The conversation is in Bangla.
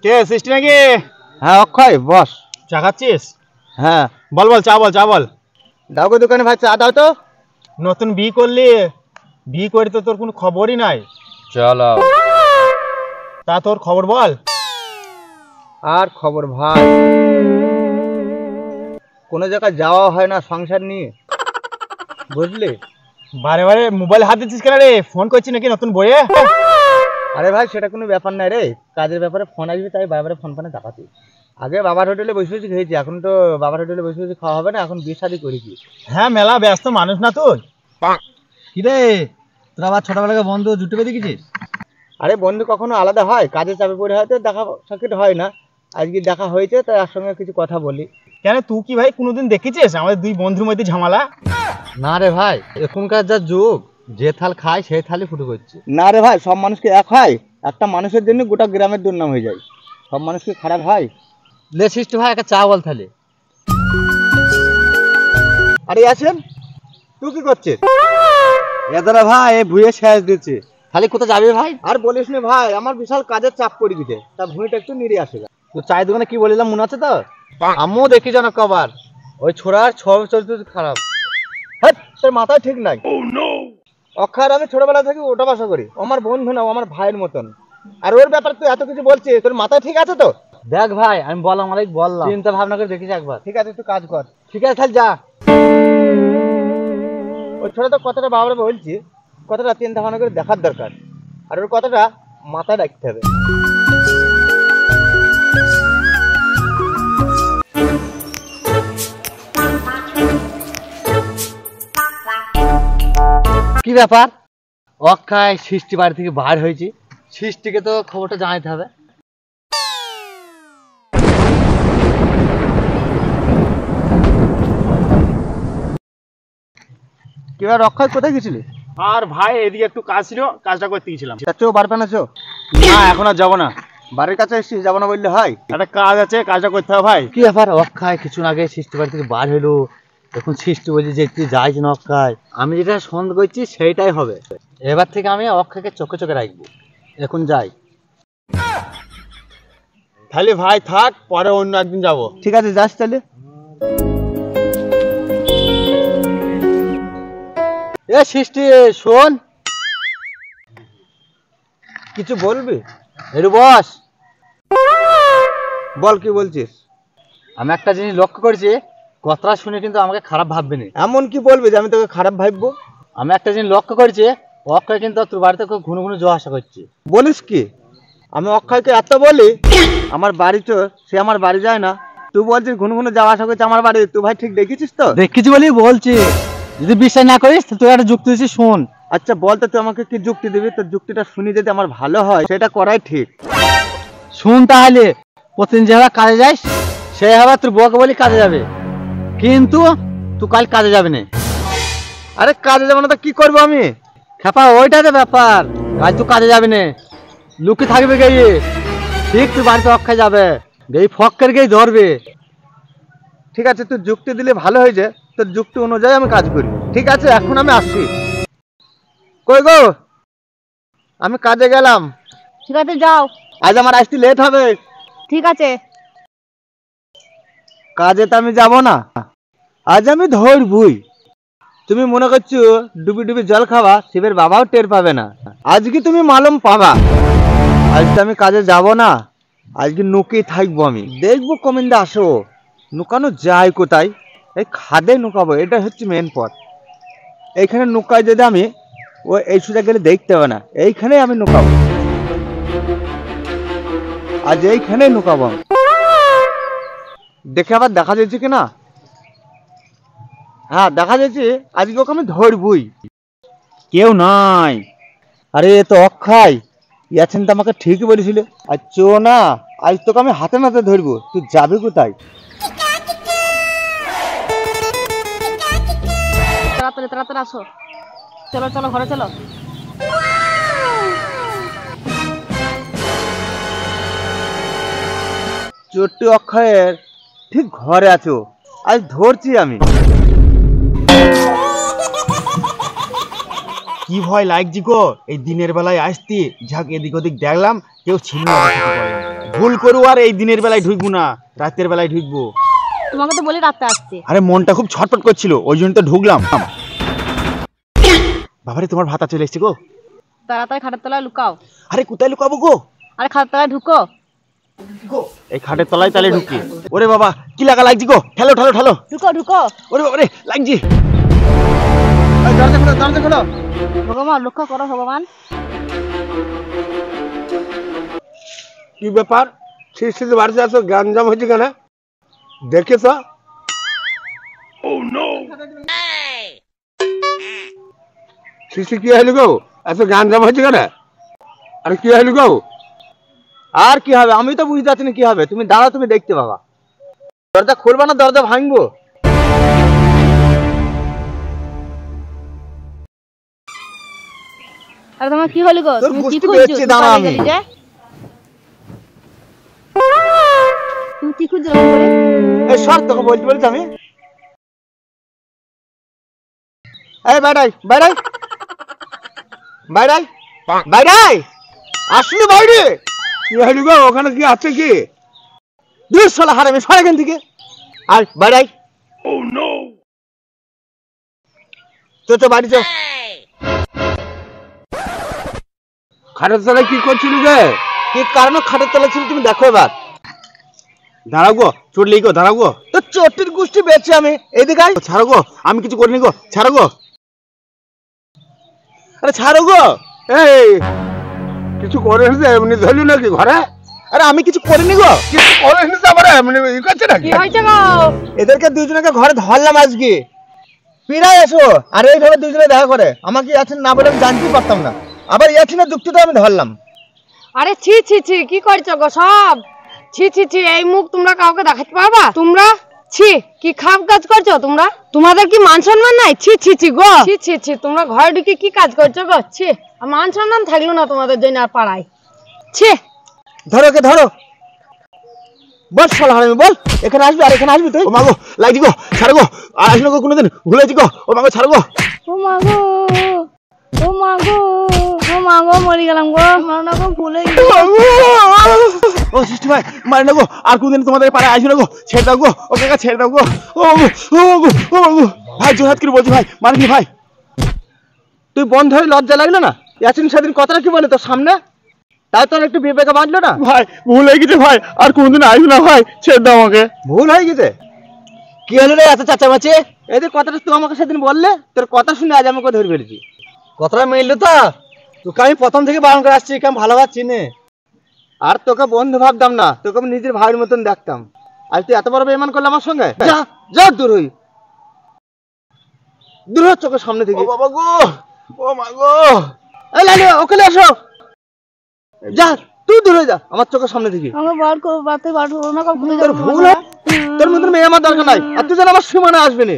কে সৃষ্টি নাকি? হ্যাঁ অক্ষয় বস। চা খাচ্ছিস? হ্যাঁ বল বল, চা বল, চা বল। দাও গো দোকানে ভাই, চা দাও তো। নতুন বিয়ে করলি, বিয়ে করে তো তোর কোনো খবরই নাই। চলো। তা তোর খবর বল। আর খবর ভাই, কোনো জায়গায় যাওয়া হয় না সংসার নিয়ে, বুঝলি? বারে বারে মোবাইল হাত দিচ্ছিস কেন রে? ফোন করছিস নাকি নতুন বইয়ে? আরে ভাই সেটা কোনো ব্যাপার নাই রে, কাজের ব্যাপারে ফোন আসবে তাই বারবার ফোন ফোনে দেখাতি। আগে বাবার হোটেলে বসে বসে খেয়েছি, এখন তো বাবার হোটেলে বসে বসে খাওয়া হবে না, এখন বিয়ে শাদী করেছি। হ্যাঁ মেলা ব্যস্ত মানুষ না তুই। কি রে তোর আবার ছোটবেলাকে বন্ধু জুটে বেঁধে গেছিস? আরে বন্ধু কখনো আলাদা হয়? কাজে চাপে পড়ে হয়তো দেখা সাক্ষাৎ হয় না, আজকে দেখা হয়েছে তাই একসঙ্গে কিছু কথা বলি। কেন তুই কি ভাই কোনোদিন দেখেছিস আমাদের দুই বন্ধুর মধ্যে ঝামেলা? না রে ভাই, এখনকার যা যুগ, যে থাল খায় সেই থালি ফুটো করছে। না রে ভাই, সব মানুষকে এক হয়? একটা মানুষের জন্য গোটা গ্রামের দুর্নাম হয়ে যায়। সব মানুষকে খারাপ হয়? লে সৃষ্টি ভাই একটা চা বল থালে। আরে আছেন, তুই কি করছিস? এদারা ভাই ভুঁয়ে শেষ দিচ্ছে। খালি কোথায় যাবে ভাই? আর বলিস না ভাই, আমার বিশাল কাজের চাপ পড়ে গেছে, তা ভুঁইটা একটু নিরে আসে। তো চায়ের দোকানে কি বলিলাম মনে আছে তো? আমিও দেখি জানো কবার ওই ছোড়ার ছব চলতে খারাপ। হ্যাঁ তোর মাথায় ঠিক নাই। অক্ষর আমি ছোটবেলা থেকে ওটা বাসা করি, আমার বন্ধু না, আমার ভাইয়ের মতন। আর ওর ব্যাপারে তুই এত কিছু বলছিস, তোর মাথায় ঠিক আছে তো? দেখ ভাই আমি বললাম বললাম, চিন্তা ভাবনা করে দেখিস একবার। ঠিক আছে তুই কাজ কর। ঠিক আছে তাহলে যা। ওই ছোট তো কথাটা বাবারে বলছি, কথাটা চিন্তা ভাবনা করে দেখার দরকার, আর ওর কথাটা মাথায় রাখতে হবে। কি ব্যাপার? অক্ষয় সৃষ্টি বাড়ি থেকে বার হয়েছে, সৃষ্টিকে তো খবরটা জানাতে হবে। কি ব্যাপার অক্ষয়, কোথায় গেছিলি? আর ভাই এদিকে একটু কাজ ছিল, কাজটা করতে গেছিলাম। চাচ্ছো বার পেনাছো? না এখন আর যাবো না। বাড়ির কাছে এসেছিস, যাবো না বললে হয়? একটা কাজ আছে, কাজটা করতে হবে ভাই। কি ব্যাপার অক্ষয় কিছু আগে সৃষ্টি বাড়ি থেকে বার হলো, এখন সৃষ্টি বলছে যে তুই যাইস না অক্ষয়। আমি যেটা সন্দেহ করছি সেইটাই হবে। এবার থেকে আমি অক্ষয়কে চোখে চোখে রাখবো। এখন যাই। তাহলে ভাই থাক, পরে অন্য একদিন যাবো। ঠিক আছে যাস তাহলে। এ সৃষ্টি শোন, কিছু বলবি? একটু বস। বল কি বলছিস? আমি একটা জিনিস লক্ষ্য করেছি, কথাটা শুনে কিন্তু আমাকে খারাপ ভাববি না। এমন কি বলবি যে আমি তোকে খারাপ ভাববো? আমি একটা জিনিস লক্ষ্য করেছি, অক্ষয় কিন্তু তোর বাড়িতে খুব ঘন ঘন যাওয়া আসা করছে। বলিস কি? আমি অক্ষয়কে এত বলি আমার বাড়ি তো, সে আমার বাড়ি যায় না, তুই বলছিস ঘন ঘন যাওয়া আসা করছে আমার বাড়ি। তুই ভাই ঠিক দেখেছিস তো? দেখেছি বলি বলছি, যদি বিশ্বাস না করিস তুই একটা যুক্তি দিচ্ছি শোন। আচ্ছা বল তো, তুই আমাকে কি যুক্তি দিবি? তোর যুক্তিটা শুনি যদি আমার ভালো হয় সেটা করাই ঠিক। শুন তাহলে, প্রতিদিন যেভাবে কাজে যাস সেইভাবে তোর বউকে বলি কাজে যাবে, কিন্তু তুই কাল কাজে যাবে না। আরে কাজে যাবো না তো কি করবো আমি? খেপা ওইটাতে ব্যাপার, আজ তুই কাজে যাবি না, লুকি থাকবে গিয়ে, ঠিক তুই বাড়িতে অক্ষয় যাবে, এই ফক্কের গিয়ে ধরবে। ঠিক আছে তুই যুক্তি দিলে ভালো হয়েছে, তোর যুক্তি অনুযায়ী আমি কাজ করি। ঠিক আছে এখন আমি আসছি। কই গো? আমি কাজে গেলাম। ঠিক আছে যাও। আজ আমার আসতে লেট হবে। ঠিক আছে। কাজে তো আমি যাব না, আজ আমি ধরবই। তুমি মনে করছো ডুবি ডুবি জল খাওয়া শিবের বাবাও টের পাবে না, আজকে তুমি মালুম পাবা। আজ তো আমি কাজে যাব না, আজকে নুকেই থাকবো। আমি দেখবো কমিন্দা আসো, নুকানো যায় কোথায়? এই খাদে নুকাবো, এটা হচ্ছে মেন পথ। এইখানে নুকায় যদি আমি, ও এই সুযোগ গেলে দেখতে হবে না, এইখানেই আমি নুকাবো। আজ এইখানে নুকাবো আমি। দেখে আবার দেখা যাচ্ছে কিনা? হ্যাঁ দেখা যাচ্ছে, আজকে ওকে আমি ধরবই। কেউ নাই। আরে এ তো অক্ষয়, ইয়াছেন তো আমাকে ঠিকই বলেছিল। আর চো না, আজ তোকে আমি হাতে নাতে ধরবো। তুই যাবি কোথায়? তাড়াতাড়ি তাড়াতাড়ি আসো, চলো চলো ঘরে চলো। চোরটি অক্ষয়ের ঠিক ঘরে আছো, আজ ধরছি আমি। কি ভয় লাগছি গো এই দিনের বেলায় আসতে, যাক এদিক ওদিক দেখলাম কেউ ছিল না। ভুল করু আর এই দিনের বেলায় ঢুকবো না, রাতের বেলায় ঢুকবো। তোমাকে তো বলি রাতে আসতে। আরে মনটা খুব ছটফট করছিল, ওই জন্য তো ঢুকলাম। বাবারে তোমার ভাতা চলে এসছে গো। তাড়াতাড়ি খাটের তলায় লুকাও। আরে কোথায় লুকাবো গো? আরে খাটের তলায় ঢুকো। এই খাটের তলায় তালে ঢুকি। ওরে বাবা কি লাগা লাগছে গো, ঠেলো ঠেলো ঠেলো। ঢুকো ঢুকো। ওরে বাবারে লাগছে। দরজা খোলো, দরজা খোলো। ভগবান লক্ষ্য করো ভগবান। কি ব্যাপার? শিশির বাড়িতে এত গ্যাঞ্জাম হয়েছে কেন দেখেছ? শিশি কি হইল গো? এত গ্যাঞ্জাম হয়েছে কেন? আরে কি হইল গো? আর কি হবে আমি তো বুঝতে পারছি না কি হবে। তুমি দাঁড়াও, তুমি দেখতে পাবা। দরজা খুলবা না দরজা ভাঙবো? আরে তোমার কি হলো গো? তোর তুমি কি গুষ্টি খুঁজছো? পেয়েছি, দাঁড়া আমি। তুমি কি খুঁজছো এরকম করে? এই সর, তোকে বলতে বলছি আমি। এই বাইরাই বাইরাই বাইরাই বাইরাই, আসলে বাইরে। কি হইল গো? ওখানে কি আছে কি? দুই শালা হারামি, সর এখান থেকে। আর বাইরাই তো তো বাড়ি চো। খাটের তলায় কি করছিল গে? কি কারণে খাটের তলা ছিল তুমি দেখো এবার। দাঁড়াও গো, চড়লি গো, দাঁড়াও গো। তো চটির গোষ্ঠী বেঁচে আমি এদিকে আয়। ছাড়ো গো, আমি কিছু করিনি গো, ছাড়ো গো। আরে ছাড়ো গো। এই কিছু করে এমনি ধরলি নাকি ঘরে? আরে আমি কিছু করিনি গো। কিছু করে আবার এমনি ই করছে নাকি? কি হয়েছে গো? এদেরকে দুজনকে ঘরে ধরলাম আজকে। পিড়াই এসো আর এইভাবে দুজনে দেখা করে। আমাকে ইয়াছিন না বলে আমি জানতেই পারতাম না। আবার ইয়াছিনের যুক্তিতে আমি ধরলাম। আরে ছি ছি ছি, কি করছো গো সব? ছি ছি ছি, এই মুখ তোমরা কাউকে দেখাতে পারবা? তোমরা ছি, কি খারাপ কাজ করছো তোমরা? তোমাদের কি মান সম্মান নাই? ছি ছি ছি গো, ছি ছি ছি, তোমরা ঘরে ঢুকে কি কাজ করছো গো? ছি, আর মান সম্মান থাকলো না তোমাদের জন্য আর পাড়ায়। ছি, ধরো কে ধরো। বল শালা হারামি বল, এখানে আসবি আর এখানে আসবি তুই। ও মাগো লাগছি গো, ছাড়ো গো। আর আসলো গো কোনোদিন, ভুলেছি গো। ও মাগো ছাড়ো গো। ও মা গো, ও মা গো, ও মা গো, মরে গেলাম গো। আমার না গো ভুলে গেছি। ও সৃষ্টি ভাই মারে না গো, আর কোনদিন তোমাদের পাড়ে আসবে না গো। ছেড়ে দাও গো, ওকে ছেড়ে দাও গো। ও গো ও গো ও গো ভাই, জোর হাত করে বলছি ভাই, মারিনি ভাই। তুই বন্ধ হয়ে লজ্জা লাগলো না? ইয়াসিন সেদিন কথাটা কি বলে তোর সামনে? তাই তোর একটু বিবেকে বাঁধলো না? ভাই ভুল হয়ে গেছে ভাই, আর কোনদিন আসবে না ভাই, ছেড়ে দাও আমাকে। ভুল হয়ে গেছে? কি হলো রে এত চাচামাচি? এই যে কথাটা তুই আমাকে সেদিন বললে, তোর কথা শুনে আজ আমাকে ধরে ফেলেছি। কথাটা মিললো তো? তোকে আমি প্রথম থেকে বারণ করে আসছি, কেমন ভালোবাসা চিনে। আর তোকে বন্ধু ভাবতাম না, তোকে আমি নিজের ভাইয়ের মতন দেখতাম। আজ তুই এত বড় বেঈমান করলে আমার সঙ্গে? যা যা, দূর হই, দূর হ চোখের সামনে থেকে। ও বাবা গো, ও মা গো। এই লালি ওখানে আসো, যা তুই দূর হয়ে যা আমার চোখের সামনে থেকে। আমাকে বার করো, বাতে বার করো না, ভুলে তোর যাবো। ভুল হয়, তোর মতন মেয়ে আমার দরকার নাই। আর তুই যেন আমার সীমানা আসবে না।